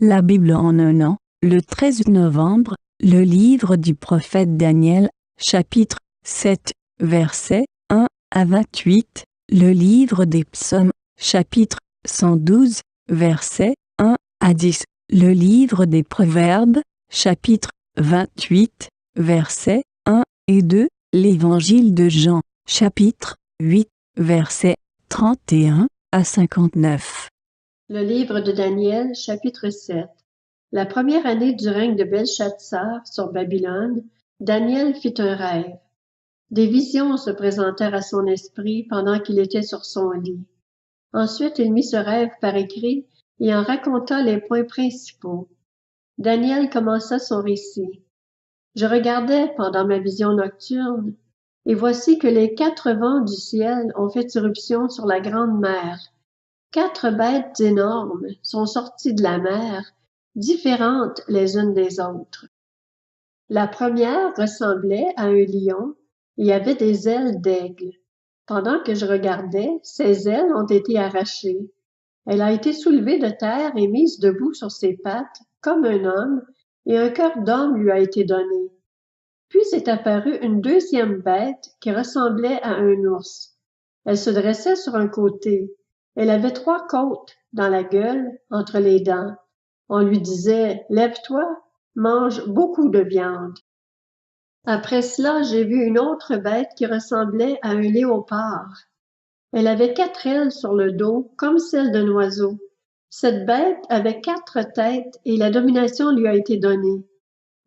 La Bible en un an, le 13 novembre, le livre du prophète Daniel, chapitre 7, versets 1 à 28, le livre des psaumes, chapitre 112, versets 1 à 10, le livre des proverbes, chapitre 28, versets 1 et 2, l'évangile de Jean, chapitre 8, versets 31 à 59. Le livre de Daniel, chapitre 7. La première année du règne de Belshazzar sur Babylone, Daniel fit un rêve. Des visions se présentèrent à son esprit pendant qu'il était sur son lit. Ensuite, il mit ce rêve par écrit et en raconta les points principaux. Daniel commença son récit. Je regardais pendant ma vision nocturne, et voici que les 4 vents du ciel ont fait irruption sur la grande mer. 4 bêtes énormes sont sorties de la mer, différentes les unes des autres. La première ressemblait à un lion et avait des ailes d'aigle. Pendant que je regardais, ses ailes ont été arrachées. Elle a été soulevée de terre et mise debout sur ses pattes, comme un homme, et un cœur d'homme lui a été donné. Puis est apparue une deuxième bête qui ressemblait à un ours. Elle se dressait sur un côté. Elle avait 3 côtes dans la gueule, entre les dents. On lui disait « Lève-toi, mange beaucoup de viande ». Après cela, j'ai vu une autre bête qui ressemblait à un léopard. Elle avait 4 ailes sur le dos, comme celles d'un oiseau. Cette bête avait 4 têtes et la domination lui a été donnée.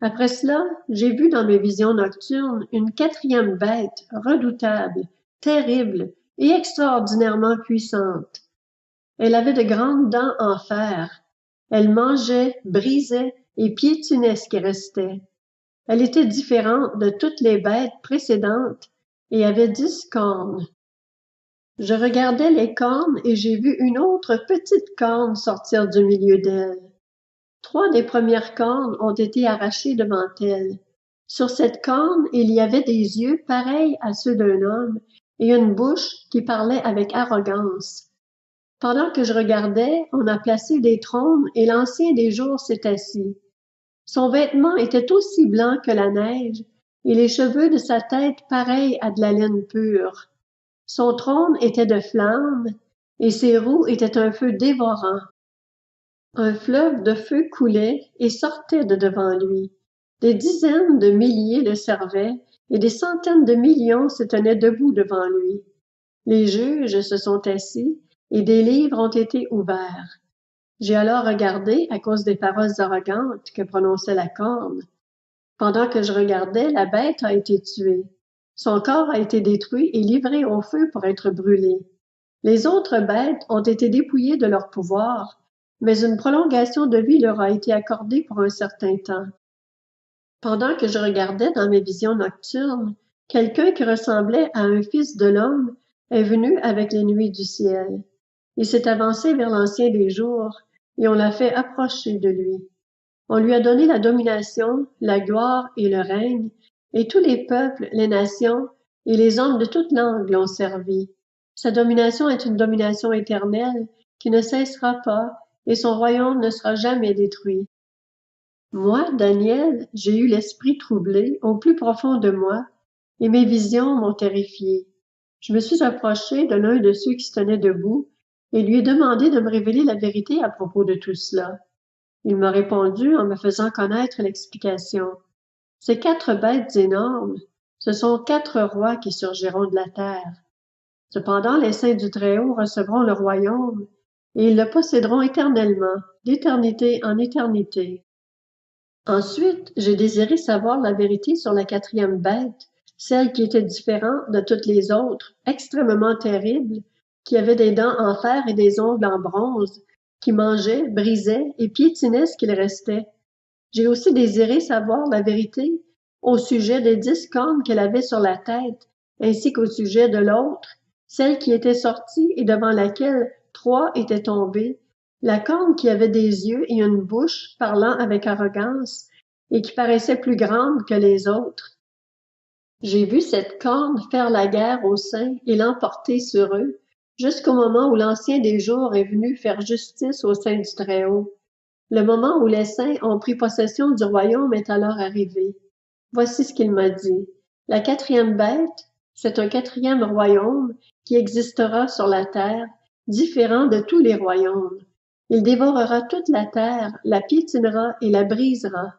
Après cela, j'ai vu dans mes visions nocturnes une 4e bête redoutable, terrible et extraordinairement puissante. Elle avait de grandes dents en fer. Elle mangeait, brisait et piétinait ce qui restait. Elle était différente de toutes les bêtes précédentes et avait 10 cornes. Je regardais les cornes et j'ai vu une autre petite corne sortir du milieu d'elle. 3 des premières cornes ont été arrachées devant elle. Sur cette corne, il y avait des yeux pareils à ceux d'un homme et une bouche qui parlait avec arrogance. Pendant que je regardais, on a placé des trônes et l'Ancien des jours s'est assis. Son vêtement était aussi blanc que la neige et les cheveux de sa tête pareils à de la laine pure. Son trône était de flammes et ses roues étaient un feu dévorant. Un fleuve de feu coulait et sortait de devant lui. Des dizaines de milliers le servaient et des centaines de millions se tenaient debout devant lui. Les juges se sont assis et des livres ont été ouverts. J'ai alors regardé à cause des paroles arrogantes que prononçait la corne. Pendant que je regardais, la bête a été tuée. Son corps a été détruit et livré au feu pour être brûlé. Les autres bêtes ont été dépouillées de leur pouvoir, mais une prolongation de vie leur a été accordée pour un certain temps. Pendant que je regardais dans mes visions nocturnes, quelqu'un qui ressemblait à un fils de l'homme est venu avec les nuées du ciel. Il s'est avancé vers l'Ancien des jours, et on l'a fait approcher de lui. On lui a donné la domination, la gloire et le règne, et tous les peuples, les nations et les hommes de toute langue l'ont servi. Sa domination est une domination éternelle qui ne cessera pas, et son royaume ne sera jamais détruit. Moi, Daniel, j'ai eu l'esprit troublé au plus profond de moi, et mes visions m'ont terrifié. Je me suis approché de l'un de ceux qui se tenaient debout, et lui ai demandé de me révéler la vérité à propos de tout cela. Il m'a répondu en me faisant connaître l'explication. Ces 4 bêtes énormes, ce sont 4 rois qui surgiront de la terre. Cependant, les saints du Très-Haut recevront le royaume, et ils le posséderont éternellement, d'éternité en éternité. Ensuite, j'ai désiré savoir la vérité sur la 4e bête, celle qui était différente de toutes les autres, extrêmement terrible, qui avait des dents en fer et des ongles en bronze, qui mangeait, brisait et piétinait ce qu'il restait. J'ai aussi désiré savoir la vérité au sujet des 10 cornes qu'elle avait sur la tête, ainsi qu'au sujet de l'autre, celle qui était sortie et devant laquelle 3 étaient tombés, la corne qui avait des yeux et une bouche parlant avec arrogance et qui paraissait plus grande que les autres. J'ai vu cette corne faire la guerre aux saints et l'emporter sur eux, jusqu'au moment où l'Ancien des jours est venu faire justice aux saints du Très-Haut. Le moment où les saints ont pris possession du royaume est alors arrivé. Voici ce qu'il m'a dit. La quatrième bête, c'est un quatrième royaume qui existera sur la terre, différent de tous les royaumes. Il dévorera toute la terre, la piétinera et la brisera.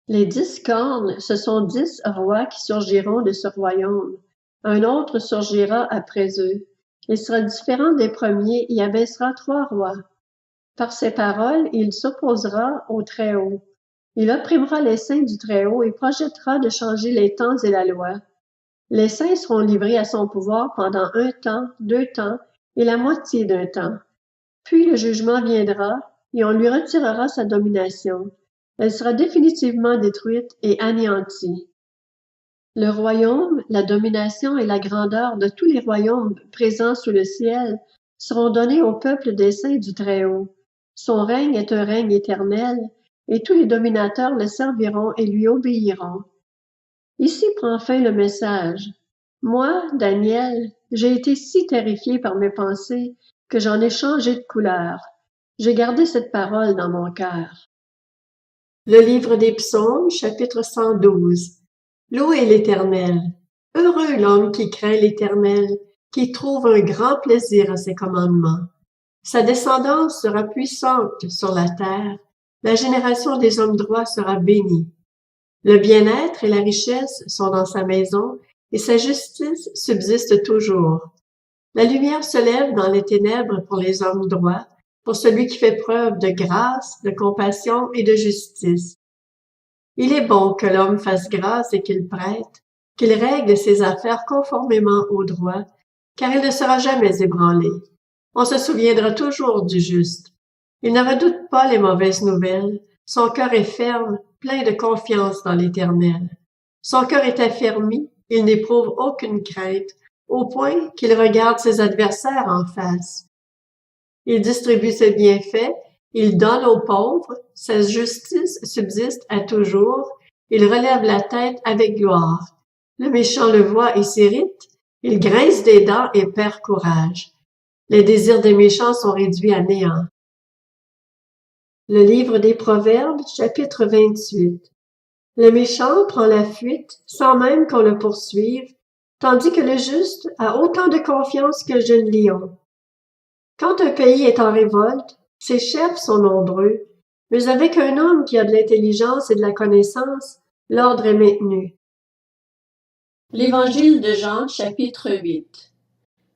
Les 10 cornes, ce sont 10 rois qui surgiront de ce royaume. Un autre surgira après eux. Il sera différent des premiers et abaissera 3 rois. Par ses paroles, il s'opposera au Très-Haut. Il opprimera les saints du Très-Haut et projettera de changer les temps et la loi. Les saints seront livrés à son pouvoir pendant 1 temps, 2 temps et la moitié d'un temps. Puis le jugement viendra et on lui retirera sa domination. Elle sera définitivement détruite et anéantie. Le royaume, la domination et la grandeur de tous les royaumes présents sous le ciel seront donnés au peuple des saints du Très-Haut. Son règne est un règne éternel, et tous les dominateurs le serviront et lui obéiront. Ici prend fin le message. Moi, Daniel, j'ai été si terrifié par mes pensées que j'en ai changé de couleur. J'ai gardé cette parole dans mon cœur. Le livre des Psaumes, chapitre 112. Louez l'Éternel. Heureux l'homme qui craint l'Éternel, qui trouve un grand plaisir à ses commandements. Sa descendance sera puissante sur la terre. La génération des hommes droits sera bénie. Le bien-être et la richesse sont dans sa maison, et sa justice subsiste toujours. La lumière se lève dans les ténèbres pour les hommes droits, pour celui qui fait preuve de grâce, de compassion et de justice. Il est bon que l'homme fasse grâce et qu'il prête, qu'il règle ses affaires conformément au droit, car il ne sera jamais ébranlé. On se souviendra toujours du juste. Il ne redoute pas les mauvaises nouvelles. Son cœur est ferme, plein de confiance dans l'Éternel. Son cœur est affermi, il n'éprouve aucune crainte, au point qu'il regarde ses adversaires en face. Il distribue ses bienfaits, il donne aux pauvres, sa justice subsiste à toujours, il relève la tête avec gloire. Le méchant le voit et s'irrite, il grince des dents et perd courage. Les désirs des méchants sont réduits à néant. Le livre des Proverbes, chapitre 28. Le méchant prend la fuite sans même qu'on le poursuive, tandis que le juste a autant de confiance que le jeune lion. Quand un pays est en révolte, ses chefs sont nombreux, mais avec un homme qui a de l'intelligence et de la connaissance, l'ordre est maintenu. L'Évangile de Jean, chapitre 8.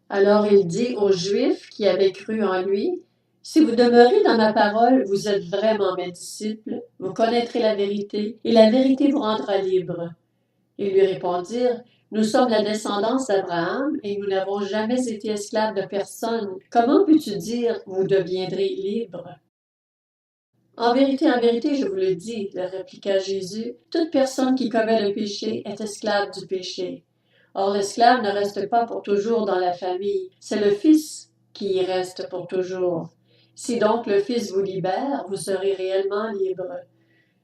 Alors il dit aux Juifs qui avaient cru en lui, « Si vous demeurez dans ma parole, vous êtes vraiment mes disciples, vous connaîtrez la vérité, et la vérité vous rendra libre. » Ils lui répondirent, « Nous sommes la descendance d'Abraham, et nous n'avons jamais été esclaves de personne. Comment peux-tu dire, vous deviendrez libres? » En vérité, je vous le dis, leur répliqua Jésus, toute personne qui commet le péché est esclave du péché. Or, l'esclave ne reste pas pour toujours dans la famille, c'est le Fils qui y reste pour toujours. Si donc le Fils vous libère, vous serez réellement libre.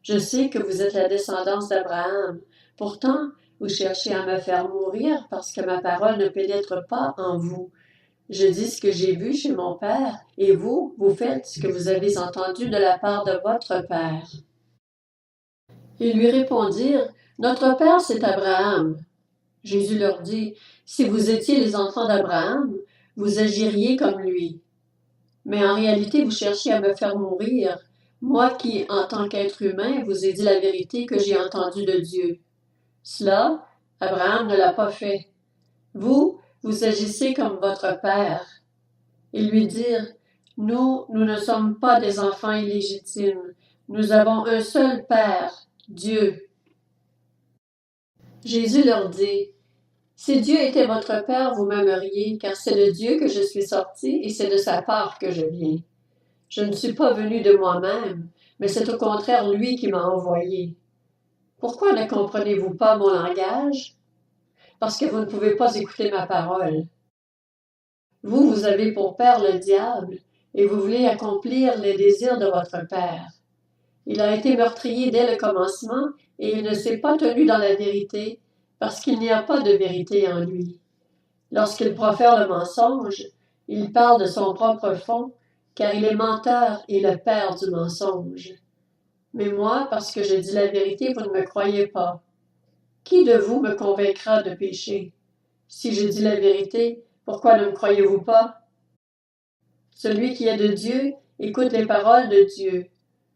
Je sais que vous êtes la descendance d'Abraham. Pourtant, vous cherchez à me faire mourir parce que ma parole ne pénètre pas en vous. Je dis ce que j'ai vu chez mon Père, et vous, vous faites ce que vous avez entendu de la part de votre Père. Ils lui répondirent, « Notre Père, c'est Abraham. » Jésus leur dit, « Si vous étiez les enfants d'Abraham, vous agiriez comme lui. Mais en réalité, vous cherchez à me faire mourir, moi qui, en tant qu'être humain, vous ai dit la vérité que j'ai entendue de Dieu. Cela, Abraham ne l'a pas fait. Vous, vous agissez comme votre père. » Ils lui dirent, « Nous ne sommes pas des enfants illégitimes. Nous avons un seul Père, Dieu. » Jésus leur dit, « Si Dieu était votre Père, vous m'aimeriez, car c'est de Dieu que je suis sorti et c'est de sa part que je viens. Je ne suis pas venu de moi-même, mais c'est au contraire lui qui m'a envoyé. Pourquoi ne comprenez-vous pas mon langage? Parce que vous ne pouvez pas écouter ma parole. Vous avez pour père le diable, et vous voulez accomplir les désirs de votre père. Il a été meurtrier dès le commencement, et il ne s'est pas tenu dans la vérité, parce qu'il n'y a pas de vérité en lui. Lorsqu'il profère le mensonge, il parle de son propre fond, car il est menteur et le père du mensonge. Mais moi, parce que je dis la vérité, vous ne me croyez pas. Qui de vous me convaincra de péché? Si je dis la vérité, pourquoi ne me croyez-vous pas? Celui qui est de Dieu écoute les paroles de Dieu.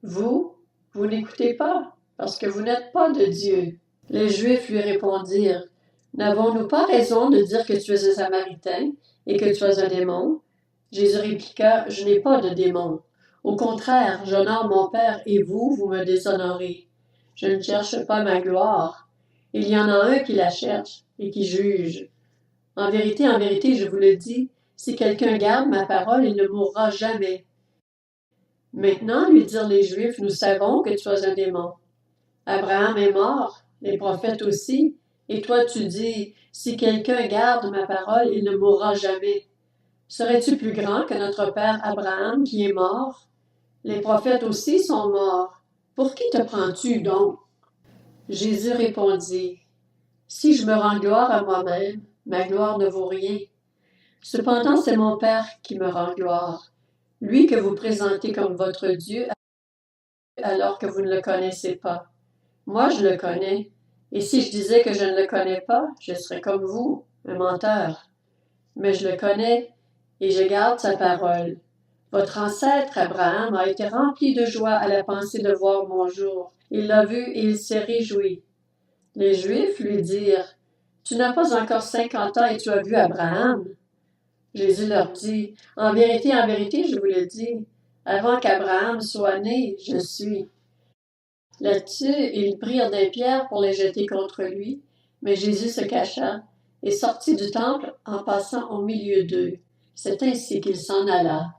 Vous n'écoutez pas, parce que vous n'êtes pas de Dieu. Les Juifs lui répondirent, n'avons-nous pas raison de dire que tu es un Samaritain et que tu es un démon? Jésus répliqua, je n'ai pas de démon. Au contraire, j'honore mon Père et vous me déshonorez. Je ne cherche pas ma gloire. Il y en a un qui la cherche et qui juge. En vérité, je vous le dis, si quelqu'un garde ma parole, il ne mourra jamais. Maintenant, lui dirent les Juifs, nous savons que tu es un démon. Abraham est mort, les prophètes aussi, et toi tu dis, si quelqu'un garde ma parole, il ne mourra jamais. Serais-tu plus grand que notre père Abraham qui est mort? Les prophètes aussi sont morts. Pour qui te prends-tu donc? Jésus répondit, si je me rends gloire à moi-même, ma gloire ne vaut rien. Cependant, c'est mon Père qui me rend gloire, lui que vous présentez comme votre Dieu alors que vous ne le connaissez pas. Moi, je le connais, et si je disais que je ne le connais pas, je serais comme vous, un menteur. Mais je le connais, et je garde sa parole. Votre ancêtre Abraham a été rempli de joie à la pensée de voir mon jour. Il l'a vu et il s'est réjoui. Les Juifs lui dirent, tu n'as pas encore 50 ans et tu as vu Abraham? Jésus leur dit, en vérité, je vous le dis, avant qu'Abraham soit né, je suis. Là-dessus, ils prirent des pierres pour les jeter contre lui, mais Jésus se cacha et sortit du temple en passant au milieu d'eux. C'est ainsi qu'il s'en alla.